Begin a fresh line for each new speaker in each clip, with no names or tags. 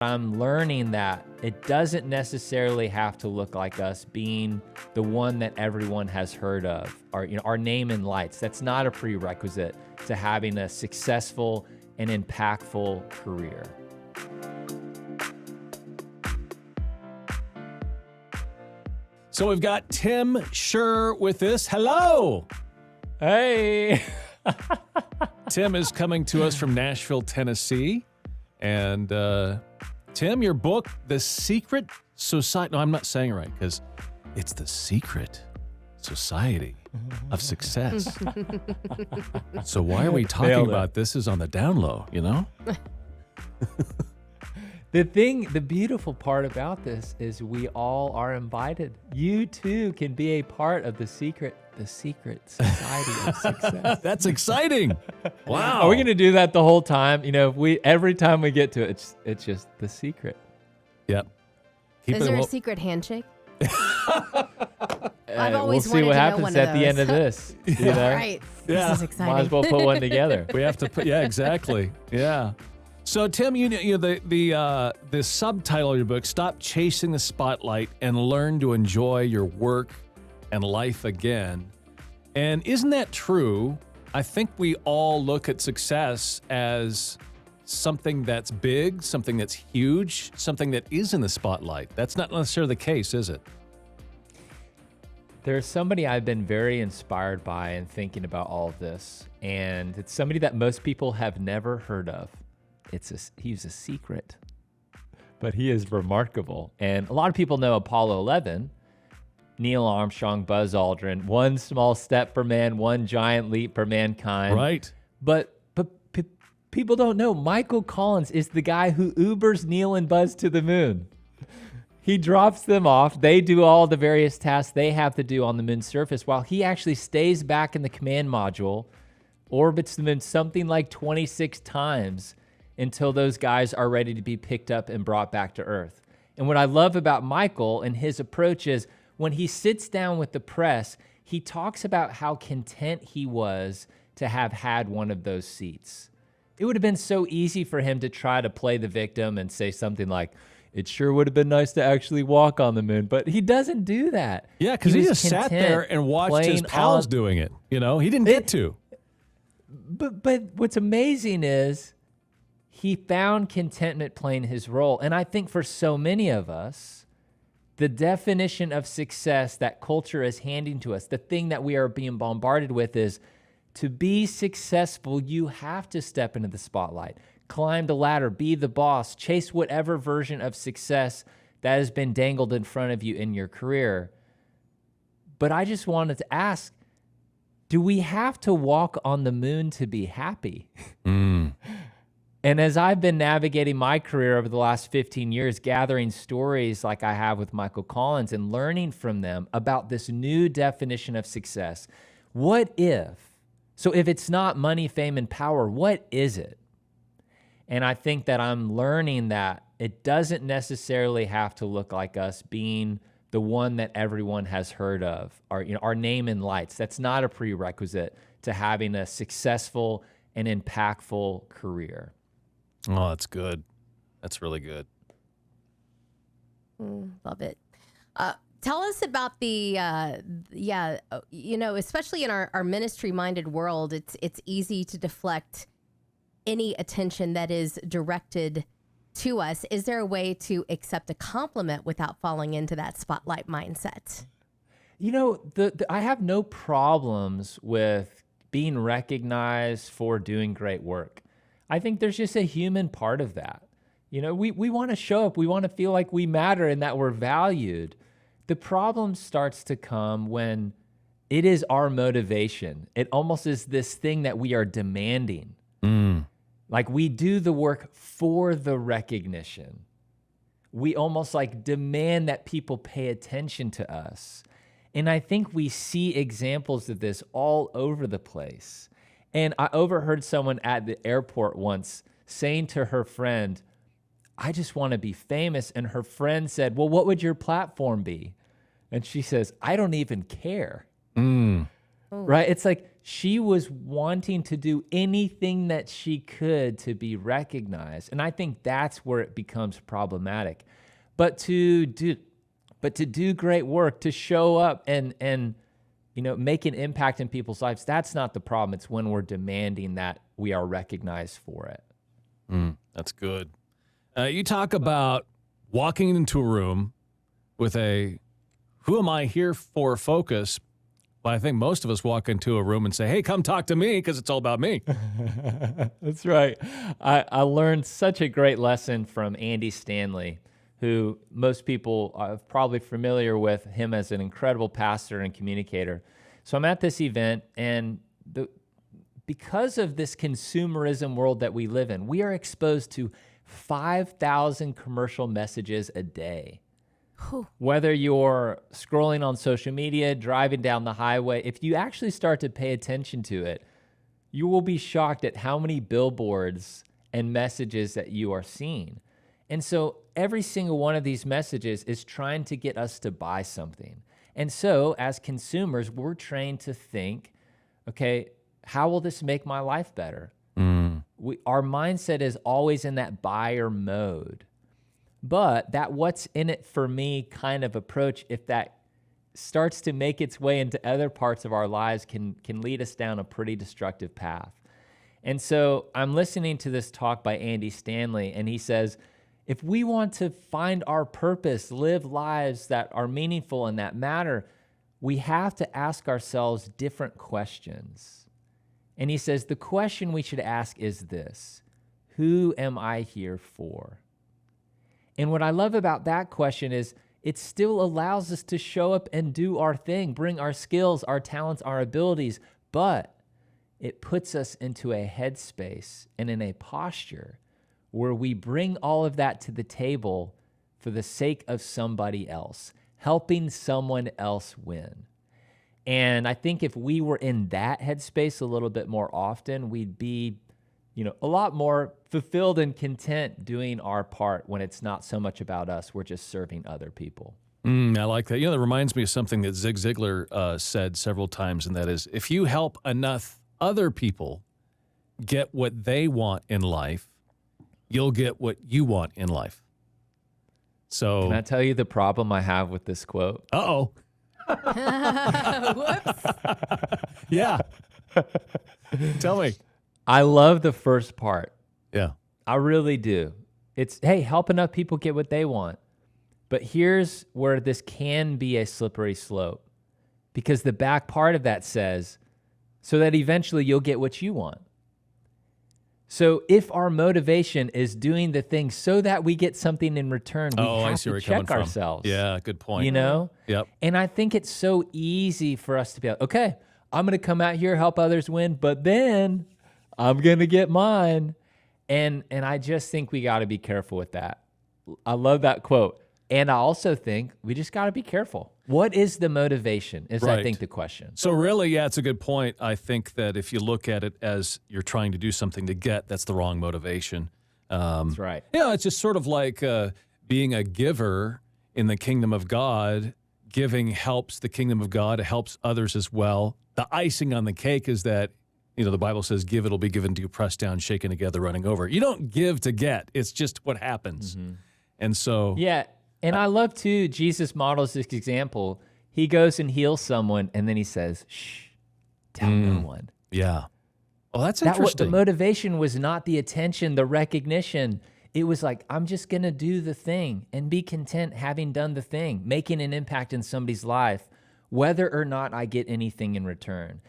I'm learning that it doesn't necessarily have to look like us being the one that everyone has heard of, or our name in lights. That's not a prerequisite to having a successful and impactful career.
So we've got Tim Schurrer with us. Hello.
Hey.
Tim is coming to us from Nashville, Tennessee. And Tim, your book, The Secret Society. No, I'm not saying it right because it's The Secret Society of Success. So why are we talking about this is on the down low, you know?
The beautiful part about this is we all are invited. You too can be a part of the secret society of success.
That's exciting. Wow.
Are we going to do that the whole time? Every time we get to it, it's just the secret.
Yep.
Is there a secret handshake? I've
we'll
always
see
wanted
what
to know
happens
one
at
of
the end
those.
of this.
Right.
Yeah.
This is exciting.
Might as well put one together.
We have to put, yeah, exactly. Yeah. So Tim, the subtitle of your book, Stop Chasing the Spotlight and Learn to Enjoy Your Work and Life Again. And isn't that true? I think we all look at success as something that's big, something that's huge, something that is in the spotlight. That's not necessarily the case, is it?
There's somebody I've been very inspired by in thinking about all of this, and it's somebody that most people have never heard of. He's a secret, but he is remarkable. And a lot of people know Apollo 11, Neil Armstrong, Buzz Aldrin, one small step for man, one giant leap for mankind.
Right.
But people don't know Michael Collins is the guy who Ubers Neil and Buzz to the moon. He drops them off. They do all the various tasks they have to do on the moon's surface while he actually stays back in the command module, orbits the moon something like 26 times until those guys are ready to be picked up and brought back to Earth. And what I love about Michael and his approach is when he sits down with the press, he talks about how content he was to have had one of those seats. It would have been so easy for him to try to play the victim and say something like, it sure would have been nice to actually walk on the moon, but he doesn't do that.
Yeah, because he just sat there and watched his pals doing it. He didn't get to.
But what's amazing is he found contentment playing his role. And I think for so many of us, the definition of success that culture is handing to us, the thing that we are being bombarded with is to be successful, you have to step into the spotlight, climb the ladder, be the boss, chase whatever version of success that has been dangled in front of you in your career. But I just wanted to ask, do we have to walk on the moon to be happy? And as I've been navigating my career over the last 15 years, gathering stories like I have with Michael Collins and learning from them about this new definition of success, so if it's not money, fame, and power, what is it? And I think that I'm learning that it doesn't necessarily have to look like us being the one that everyone has heard of, or our name in lights. That's not a prerequisite to having a successful and impactful career.
Oh, that's good. That's really good.
Love it. Tell us about the, especially in our ministry-minded world, it's easy to deflect any attention that is directed to us. Is there a way to accept a compliment without falling into that spotlight mindset?
I have no problems with being recognized for doing great work. I think there's just a human part of that. We want to show up. We want to feel like we matter and that we're valued. The problem starts to come when it is our motivation. It almost is this thing that we are demanding. Like we do the work for the recognition. We almost like demand that people pay attention to us. And I think we see examples of this all over the place. And I overheard someone at the airport once saying to her friend, I just want to be famous. And her friend said, well, what would your platform be? And she says, I don't even care. right? It's like she was wanting to do anything that she could to be recognized. And I think that's where it becomes problematic. But to do great work, to show up and make an impact in people's lives, that's not the problem. It's when we're demanding that we are recognized for it.
That's good. You talk about walking into a room with a "who am I here for" focus. But I think most of us walk into a room and say, "Hey, come talk to me," because it's all about me.
That's right. I learned such a great lesson from Andy Stanley, who most people are probably familiar with him as an incredible pastor and communicator. So I'm at this event, and because of this consumerism world that we live in, we are exposed to 5,000 commercial messages a day. Whether you're scrolling on social media, driving down the highway, if you actually start to pay attention to it, you will be shocked at how many billboards and messages that you are seeing. And so every single one of these messages is trying to get us to buy something. And so as consumers, we're trained to think, okay, how will this make my life better? Our mindset is always in that buyer mode. But that what's in it for me kind of approach, if that starts to make its way into other parts of our lives, can lead us down a pretty destructive path. And so I'm listening to this talk by Andy Stanley, and he says, if we want to find our purpose, live lives that are meaningful and that matter, we have to ask ourselves different questions. And he says, the question we should ask is this: who am I here for? And what I love about that question is it still allows us to show up and do our thing, bring our skills, our talents, our abilities, but it puts us into a headspace and in a posture where we bring all of that to the table for the sake of somebody else, helping someone else win. And I think if we were in that headspace a little bit more often, we'd be a lot more fulfilled and content doing our part when it's not so much about us. We're just serving other people.
I like that. That reminds me of something that Zig Ziglar said several times, and that is, if you help enough other people get what they want in life, you'll get what you want in life. So,
can I tell you the problem I have with this quote?
Uh-oh.
Whoops.
Yeah. Tell me.
I love the first part.
Yeah.
I really do. It's, hey, help enough people get what they want. But here's where this can be a slippery slope, because the back part of that says, so that eventually you'll get what you want. So if our motivation is doing the thing so that we get something in return, we have to check ourselves.
Yeah, good point.
Yep. And I think it's so easy for us to be like, okay, I'm going to come out here, help others win, but then I'm going to get mine. And I just think we got to be careful with that. I love that quote. And I also think we just got to be careful. What is the motivation is, I think, the question.
So really, yeah, it's a good point. I think that if you look at it as you're trying to do something to get, that's the wrong motivation.
That's right.
Yeah, it's just sort of like being a giver in the kingdom of God. Giving helps the kingdom of God. It helps others as well. The icing on the cake is that, the Bible says, give, it'll be given to you, pressed down, shaken together, running over. You don't give to get. It's just what happens. Mm-hmm. And so...
Yeah. And I love, too, Jesus models this example. He goes and heals someone, and then he says, shh, tell no one.
Yeah. Well, that's interesting.
The motivation was not the attention, the recognition. It was like, I'm just going to do the thing and be content having done the thing, making an impact in somebody's life, whether or not I get anything in return.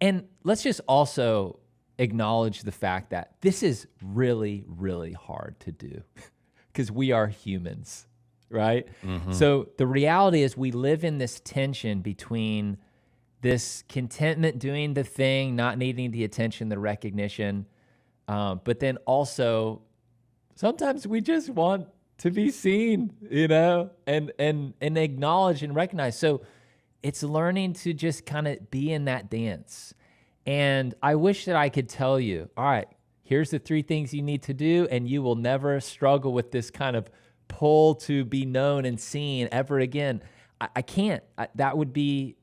And let's just also acknowledge the fact that this is really, really hard to do because we are humans. Right? Mm-hmm. So the reality is we live in this tension between this contentment doing the thing, not needing the attention, the recognition, but then also sometimes we just want to be seen, and acknowledge and recognize. So it's learning to just kind of be in that dance. And I wish that I could tell you, all right, here's the 3 things you need to do, and you will never struggle with this kind of pull to be known and seen ever again. I can't. That would be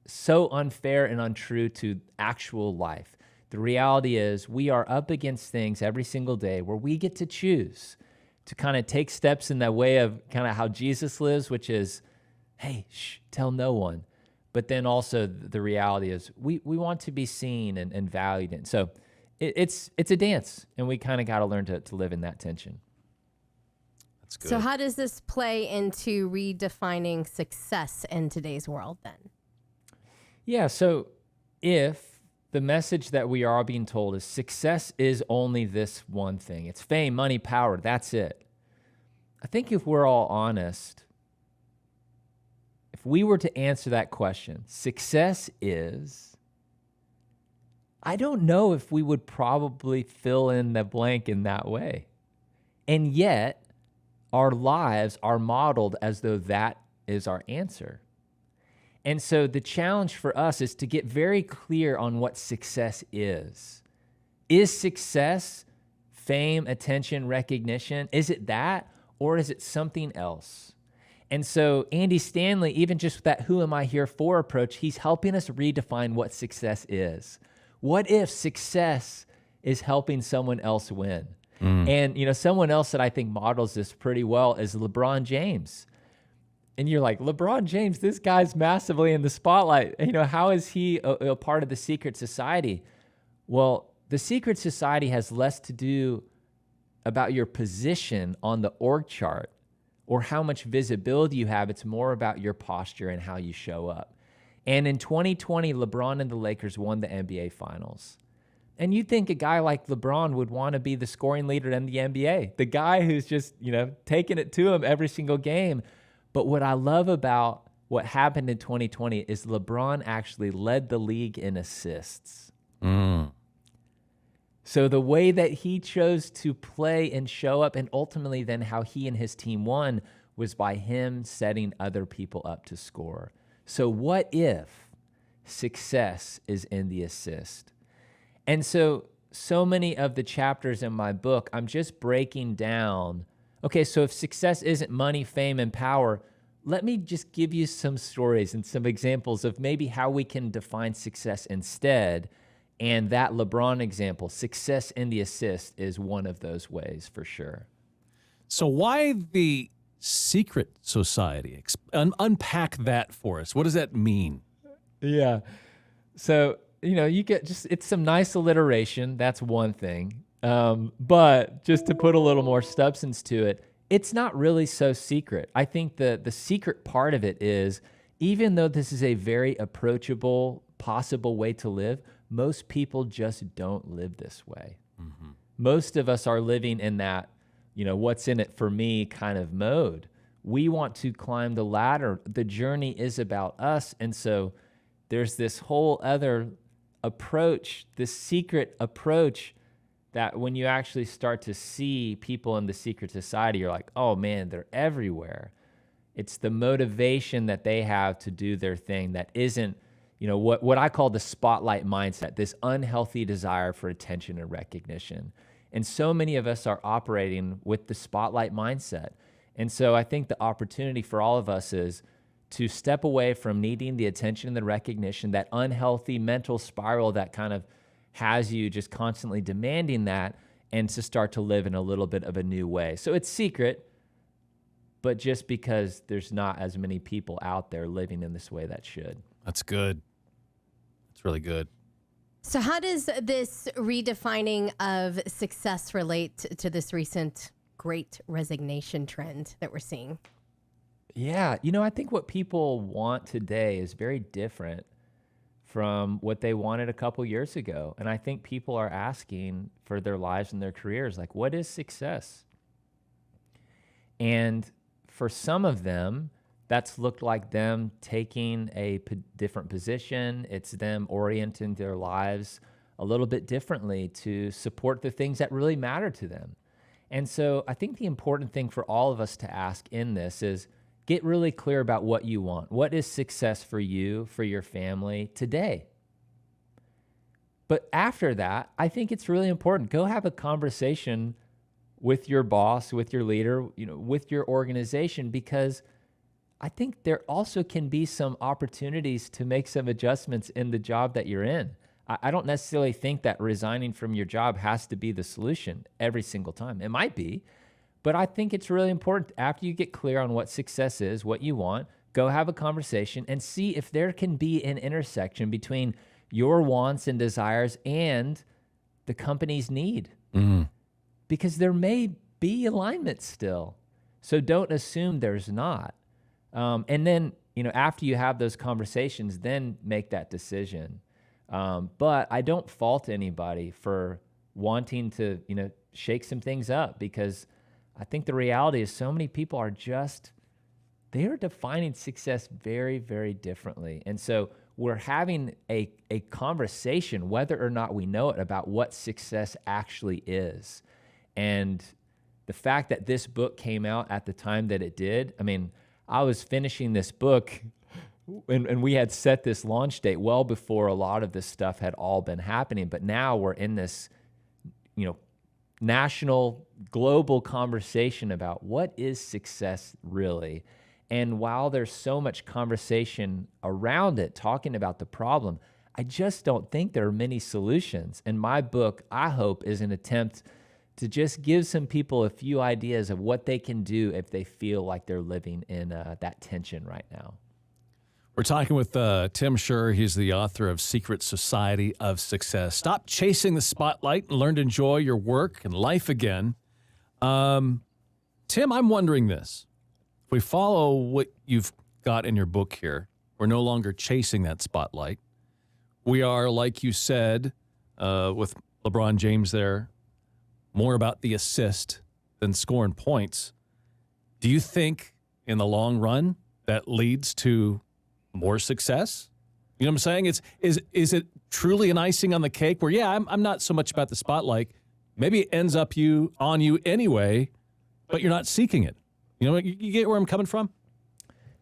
so unfair and untrue to actual life. The reality is we are up against things every single day where we get to choose to kind of take steps in that way of kind of how Jesus lives, which is, hey, tell no one. But then also the reality is we want to be seen and valued. And so it's a dance, and we kind of got to learn to live in that tension.
That's good.
So how does this play into redefining success in today's world then?
Yeah, so if the message that we are being told is success is only this one thing, it's fame, money, power, that's it. I think if we're all honest, if we were to answer that question, success is, I don't know if we would probably fill in the blank in that way. And yet, our lives are modeled as though that is our answer. And so the challenge for us is to get very clear on what success is. Is success fame, attention, recognition? Is it that, or is it something else? And so Andy Stanley, even just with that who am I here for approach, he's helping us redefine what success is. What if success is helping someone else win? And, someone else that I think models this pretty well is LeBron James. And you're like, LeBron James, this guy's massively in the spotlight. How is he a part of the secret society? Well, the secret society has less to do about your position on the org chart or how much visibility you have. It's more about your posture and how you show up. And in 2020, LeBron and the Lakers won the NBA Finals. And you'd think a guy like LeBron would want to be the scoring leader in the NBA, the guy who's just, taking it to him every single game. But what I love about what happened in 2020 is LeBron actually led the league in assists. So the way that he chose to play and show up, and ultimately then how he and his team won, was by him setting other people up to score. So what if success is in the assist? And so many of the chapters in my book, I'm just breaking down, okay, so if success isn't money, fame, and power, let me just give you some stories and some examples of maybe how we can define success instead. And that LeBron example, success in the assist, is one of those ways for sure.
So why the secret society? Unpack that for us. What does that mean?
Yeah. So, you get it's some nice alliteration. That's one thing. But just to put a little more substance to it, it's not really so secret. I think the secret part of it is, even though this is a very approachable, possible way to live, most people just don't live this way. Mm-hmm. Most of us are living in that, what's in it for me kind of mode. We want to climb the ladder. The journey is about us. And so there's this whole other approach, this secret approach, that when you actually start to see people in the secret society, you're like, oh man, they're everywhere. It's the motivation that they have to do their thing that isn't, what I call the spotlight mindset, this unhealthy desire for attention and recognition. And so many of us are operating with the spotlight mindset. And so I think the opportunity for all of us is to step away from needing the attention and the recognition, that unhealthy mental spiral that kind of has you just constantly demanding that, and to start to live in a little bit of a new way. So it's secret, but just because there's not as many people out there living in this way that should.
That's good. That's really good.
So how does this redefining of success relate to this recent great resignation trend that we're seeing?
Yeah, I think what people want today is very different from what they wanted a couple years ago. And I think people are asking for their lives and their careers, like, what is success? And for some of them, that's looked like them taking a different position. It's them orienting their lives a little bit differently to support the things that really matter to them. And so I think the important thing for all of us to ask in this is, get really clear about what you want. What is success for you, for your family today? But after that, I think it's really important. Go have a conversation with your boss, with your leader, with your organization, because I think there also can be some opportunities to make some adjustments in the job that you're in. I don't necessarily think that resigning from your job has to be the solution every single time. It might be, but I think it's really important after you get clear on what success is, what you want, go have a conversation and see if there can be an intersection between your wants and desires and the company's need. Because there may be alignment still. So don't assume there's not. And then, after you have those conversations, then make that decision. But I don't fault anybody for wanting to, shake some things up, because I think the reality is so many people are they are defining success very, very differently. And so we're having a conversation, whether or not we know it, about what success actually is. And the fact that this book came out at the time that it did, I was finishing this book and we had set this launch date well before a lot of this stuff had all been happening. But now we're in this, national, global conversation about what is success really. And while there's so much conversation around it, talking about the problem, I just don't think there are many solutions. And my book, I hope, is an attempt to just give some people a few ideas of what they can do if they feel like they're living in that tension right now.
We're talking with Tim Schurrer. He's the author of Secret Society of Success. Stop chasing the spotlight and learn to enjoy your work and life again. Tim, I'm wondering this. If we follow what you've got in your book here, we're no longer chasing that spotlight. We are, like you said, with LeBron James there, more about the assist than scoring points. Do you think in the long run that leads to more success? You know what I'm saying? Is it truly an icing on the cake where, I'm not so much about the spotlight. Maybe it ends up on you anyway, but you're not seeking it. You get where I'm coming from?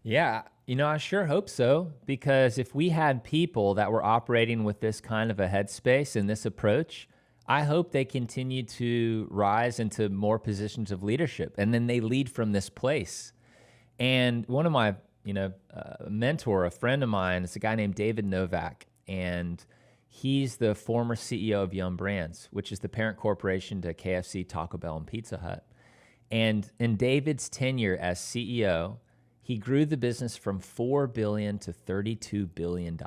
Yeah, I sure hope so, because if we had people that were operating with this kind of a headspace and this approach, I hope they continue to rise into more positions of leadership, and then they lead from this place. And one of my, mentor, a friend of mine, is a guy named David Novak, and he's the former CEO of Yum Brands, which is the parent corporation to KFC, Taco Bell, and Pizza Hut. And in David's tenure as CEO, he grew the business from $4 billion to $32 billion.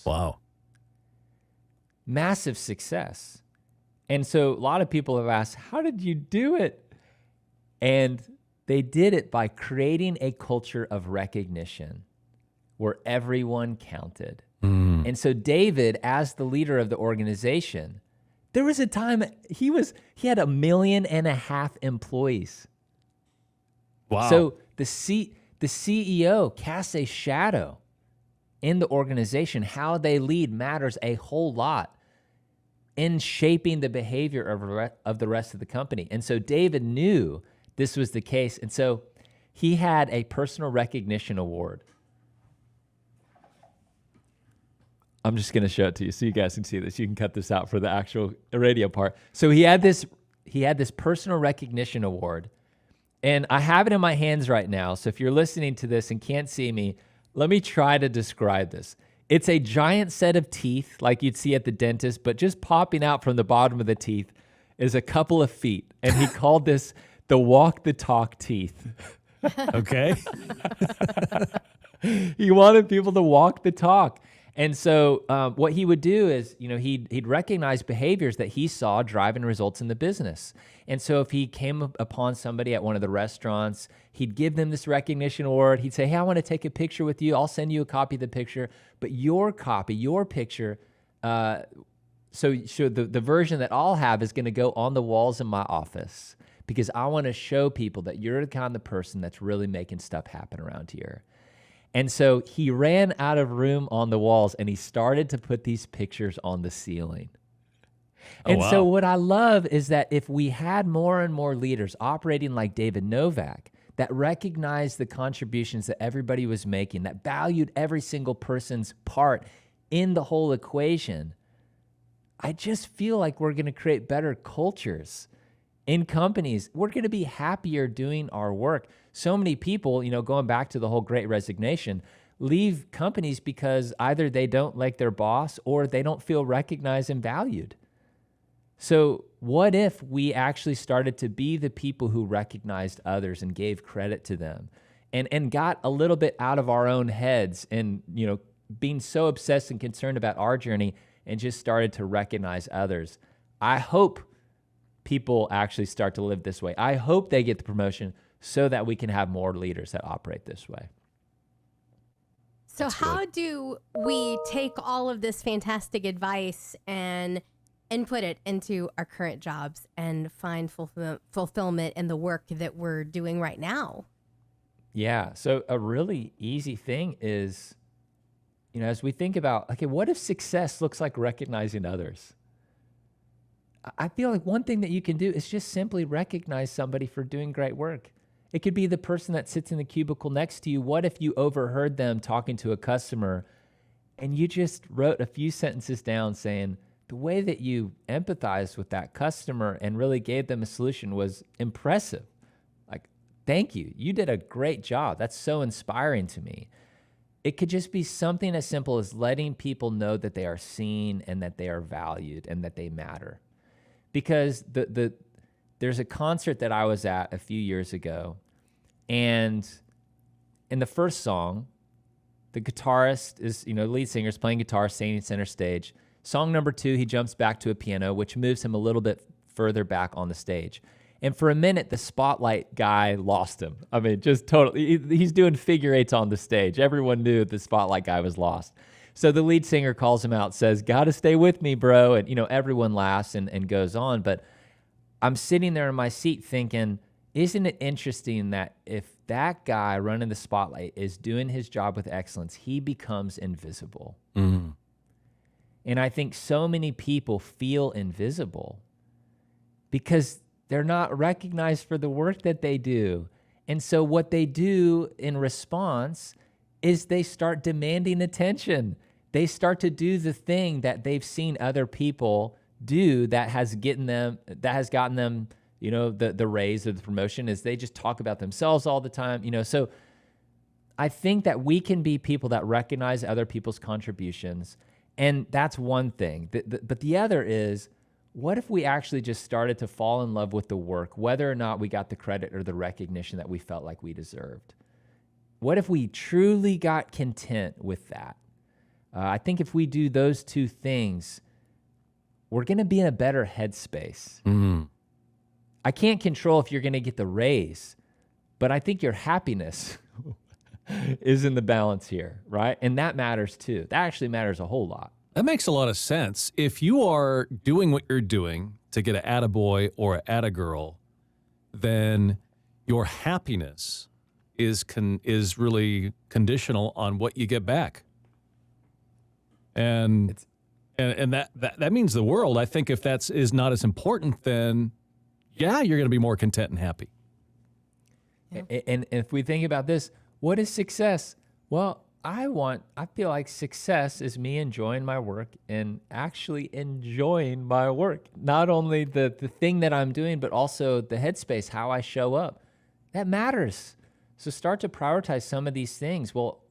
Wow.
Massive success. And so a lot of people have asked, how did you do it? And they did it by creating a culture of recognition where everyone counted. And so David, as the leader of the organization, there was a time he had 1.5 million employees.
Wow.
So the CEO casts a shadow in the organization. How they lead matters a whole lot in shaping the behavior of the rest of the company. And so David knew this was the case. And so he had a personal recognition award. I'm just going to show it to you so you guys can see this. You can cut this out for the actual radio part. So he had this personal recognition award, and I have it in my hands right now. So if you're listening to this and can't see me, let me try to describe this. It's a giant set of teeth like you'd see at the dentist, but just popping out from the bottom of the teeth is a couple of feet. And he called this the walk the talk teeth.
Okay.
He wanted people to walk the talk. And so what he would do is, he'd recognize behaviors that he saw driving results in the business. And so if he came upon somebody at one of the restaurants, he'd give them this recognition award. He'd say, hey, I want to take a picture with you. I'll send you a copy of the picture. But your copy, your picture, so the version that I'll have is going to go on the walls in my office, because I want to show people that you're the kind of person that's really making stuff happen around here. And so he ran out of room on the walls, and he started to put these pictures on the ceiling. And so what I love is that if we had more and more leaders operating like David Novak, that recognized the contributions that everybody was making, that valued every single person's part in the whole equation, I just feel like we're going to create better cultures in companies, we're going to be happier doing our work. So many people, going back to the whole Great Resignation, leave companies because either they don't like their boss or they don't feel recognized and valued. So what if we actually started to be the people who recognized others and gave credit to them and got a little bit out of our own heads and, being so obsessed and concerned about our journey and just started to recognize others? I hope people actually start to live this way. I hope they get the promotion so that we can have more leaders that operate this way.
So how do we take all of this fantastic advice and input it into our current jobs and find fulfillment in the work that we're doing right now?
Yeah. So a really easy thing is, as we think about, okay, what if success looks like recognizing others? I feel like one thing that you can do is just simply recognize somebody for doing great work. It could be the person that sits in the cubicle next to you. What if you overheard them talking to a customer and you just wrote a few sentences down saying, the way that you empathized with that customer and really gave them a solution was impressive. Like, thank you. You did a great job. That's so inspiring to me. It could just be something as simple as letting people know that they are seen and that they are valued and that they matter. Because there's a concert that I was at a few years ago, and in the first song, the guitarist is, the lead singer is playing guitar, standing center stage. Song number 2, he jumps back to a piano, which moves him a little bit further back on the stage. And for a minute, the spotlight guy lost him. I mean, just totally, he's doing figure eights on the stage. Everyone knew the spotlight guy was lost. So the lead singer calls him out, says, "Gotta stay with me, bro." And, everyone laughs and goes on. But I'm sitting there in my seat thinking, isn't it interesting that if that guy running the spotlight is doing his job with excellence, he becomes invisible.
Mm-hmm.
And I think so many people feel invisible because they're not recognized for the work that they do. And so what they do in response is they start demanding attention. They start to do the thing that they've seen other people do that has gotten them, the raise or the promotion, is they just talk about themselves all the time. So I think that we can be people that recognize other people's contributions. And that's one thing. But the other is, what if we actually just started to fall in love with the work, whether or not we got the credit or the recognition that we felt like we deserved? What if we truly got content with that? I think if we do those two things, we're going to be in a better headspace.
Mm-hmm.
I can't control if you're going to get the raise, but I think your happiness is in the balance here, right? And that matters too. That actually matters a whole lot.
That makes a lot of sense. If you are doing what you're doing to get an attaboy or an attagirl, then your happiness is really conditional on what you get back. And that means the world. I think if that is not as important, then yeah, you're going to be more content and happy.
Yeah. And if we think about this, what is success? Well, I feel like success is me enjoying my work and actually enjoying my work. Not only the thing that I'm doing, but also the headspace, how I show up. That matters. So start to prioritize some of these things. Well,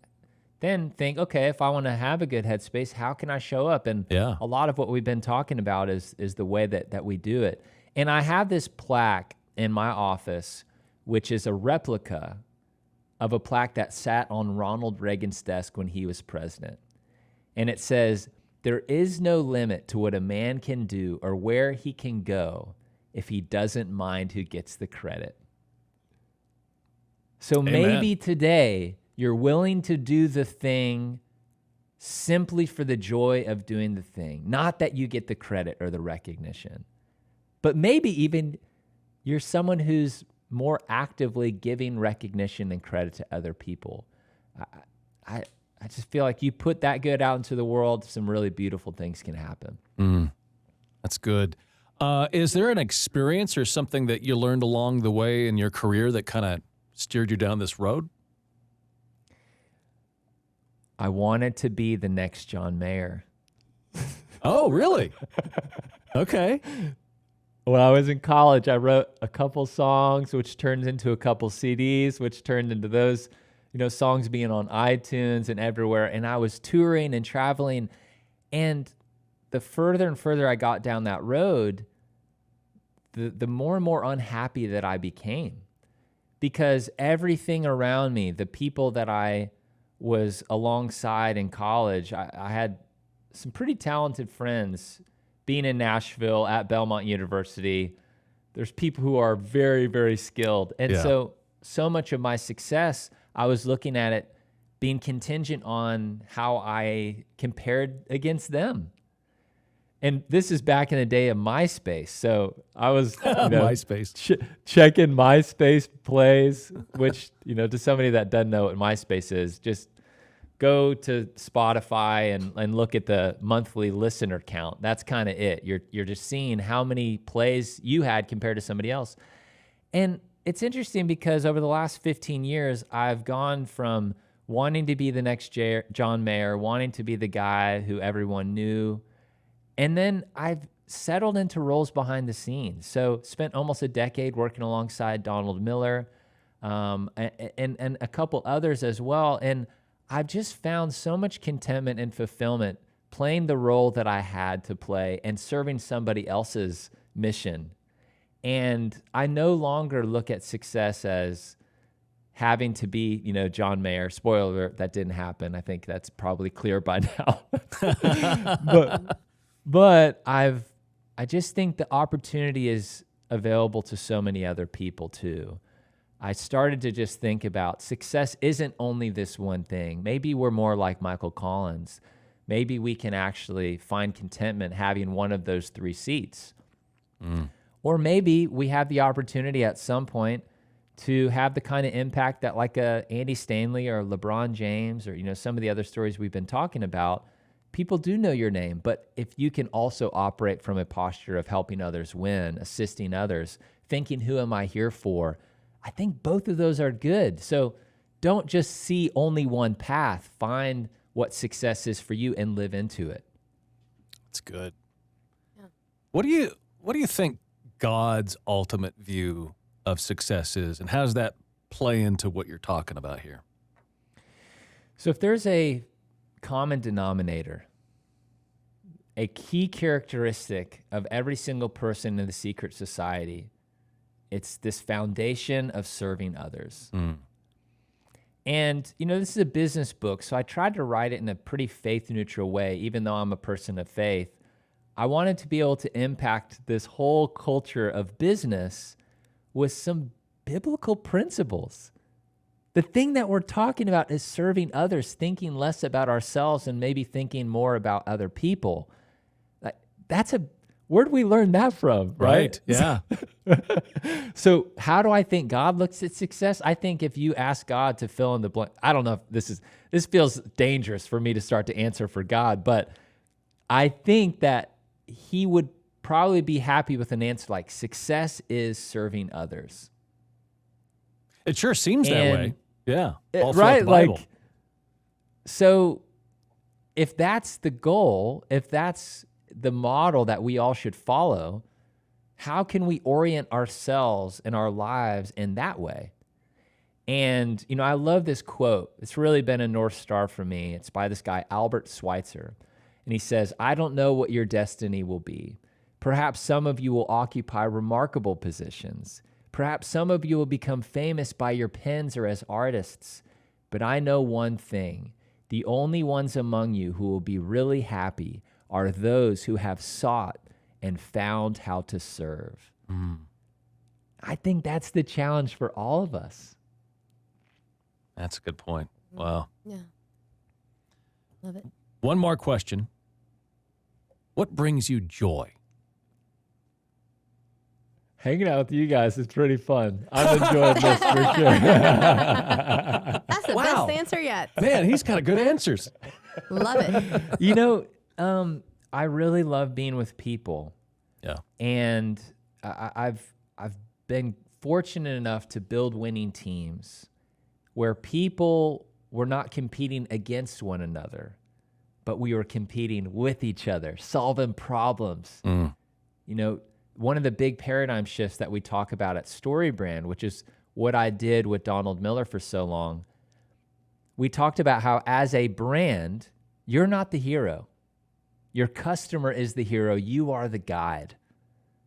then think, okay, if I want to have a good headspace, how can I show up? And a lot of what we've been talking about is the way that we do it. And I have this plaque in my office, which is a replica of a plaque that sat on Ronald Reagan's desk when he was president. And it says, "There is no limit to what a man can do or where he can go if he doesn't mind who gets the credit." So maybe today you're willing to do the thing simply for the joy of doing the thing, not that you get the credit or the recognition. But maybe even you're someone who's more actively giving recognition and credit to other people. I just feel like you put that good out into the world, some really beautiful things can happen.
That's good. Is there an experience or something that you learned along the way in your career that kind of steered you down this road?
I wanted to be the next John Mayer.
Oh, really? Okay.
When I was in college, I wrote a couple songs, which turned into a couple CDs, which turned into those, songs being on iTunes and everywhere. And I was touring and traveling. And the further and further I got down that road, the more and more unhappy that I became. Because everything around me, the people that I was alongside in college, I had some pretty talented friends. Being in Nashville at Belmont University, there's people who are very, very skilled. And so much of my success, I was looking at it being contingent on how I compared against them. And this is back in the day of MySpace. So I was
MySpace.
Checking MySpace plays, which, to somebody that doesn't know what MySpace is, just go to Spotify and look at the monthly listener count. That's kind of it. You're just seeing how many plays you had compared to somebody else. And it's interesting because over the last 15 years, I've gone from wanting to be the next John Mayer, wanting to be the guy who everyone knew, and then I've settled into roles behind the scenes. So spent almost a decade working alongside Donald Miller and a couple others as well. And I've just found so much contentment and fulfillment playing the role that I had to play and serving somebody else's mission. And I no longer look at success as having to be, John Mayer. Spoiler alert, that didn't happen. I think that's probably clear by now. But I just think the opportunity is available to so many other people too. I started to just think about success isn't only this one thing. Maybe we're more like Michael Collins. Maybe we can actually find contentment having one of those three seats. Or maybe we have the opportunity at some point to have the kind of impact that like a Andy Stanley or LeBron James or, some of the other stories we've been talking about, people do know your name. But if you can also operate from a posture of helping others win, assisting others, thinking, who am I here for? I think both of those are good. So don't just see only one path. Find what success is for you and live into it.
That's good. Yeah. What do you think God's ultimate view of success is, and how does that play into what you're talking about here?
So if there's a common denominator, a key characteristic of every single person in the secret society, it's this foundation of serving others. And, this is a business book, so I tried to write it in a pretty faith-neutral way, even though I'm a person of faith. I wanted to be able to impact this whole culture of business with some biblical principles. The thing that we're talking about is serving others, thinking less about ourselves and maybe thinking more about other people. Where do we learn that from, right?
Yeah.
So how do I think God looks at success? I think if you ask God to fill in the blank, I don't know if this feels dangerous for me to start to answer for God, but I think that he would probably be happy with an answer like success is serving others.
It sure seems that way. Yeah.
Right? Like, so if that's the goal, if that's the model that we all should follow, how can we orient ourselves and our lives in that way? And, I love this quote. It's really been a North Star for me. It's by this guy, Albert Schweitzer. And he says, "I don't know what your destiny will be. Perhaps some of you will occupy remarkable positions. Perhaps some of you will become famous by your pens or as artists. But I know one thing. The only ones among you who will be really happy are those who have sought and found how to serve." I think that's the challenge for all of us.
That's a good point. Wow.
Yeah. Love it.
One more question. What brings you joy?
Hanging out with you guys is pretty fun. I'm enjoying this for sure.
That's the best answer yet.
Man, he's got good answers.
Love it.
I really love being with people.
Yeah.
And I've been fortunate enough to build winning teams where people were not competing against one another, but we were competing with each other, solving problems. one of the big paradigm shifts that we talk about at StoryBrand, which is what I did with Donald Miller for so long, we talked about how as a brand, you're not the hero. Your customer is the hero. You are the guide.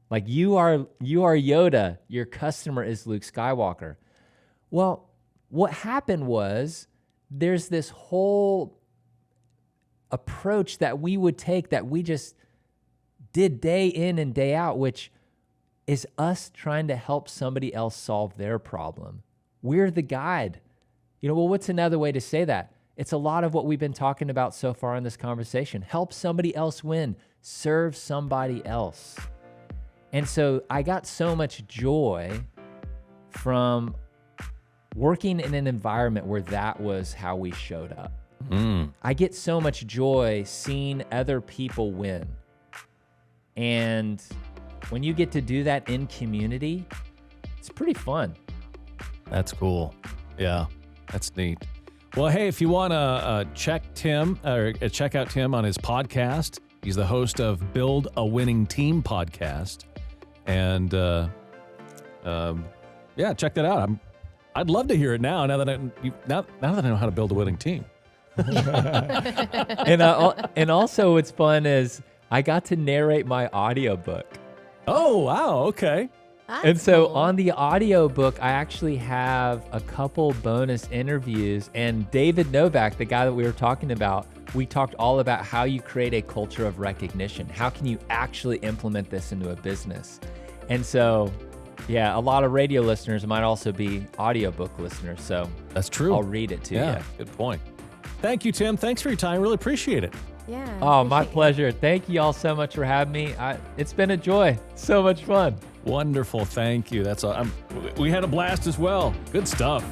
Like you are Yoda. Your customer is Luke Skywalker. Well, what happened was there's this whole approach that we would take that we just did day in and day out, which is us trying to help somebody else solve their problem. We're the guide. Well, what's another way to say that? It's a lot of what we've been talking about so far in this conversation. Help somebody else win. Serve somebody else. And so I got so much joy from working in an environment where that was how we showed up. I get so much joy seeing other people win. And when you get to do that in community, it's pretty fun.
That's cool. Yeah, that's neat. Well, hey, if you want to check out Tim on his podcast, he's the host of Build a Winning Team podcast. And yeah, check that out. I'd love to hear it now that I know how to build a winning team.
And also what's fun is I got to narrate my audiobook.
Oh, wow. Okay.
That's
So
cool.
on the audiobook, I actually have a couple bonus interviews. And David Novak, the guy that we were talking about, we talked all about how you create a culture of recognition. How can you actually implement this into a business? And so, yeah, a lot of radio listeners might also be audiobook listeners. So
That's true.
I'll read it to you.
Good point. Thank you, Tim. Thanks for your time. Really appreciate it.
Yeah.
Oh, my
appreciate it.
pleasure. Thank you all so much for having me. It's been a joy. So much fun.
Wonderful. Thank you. We had a blast as well. Good stuff.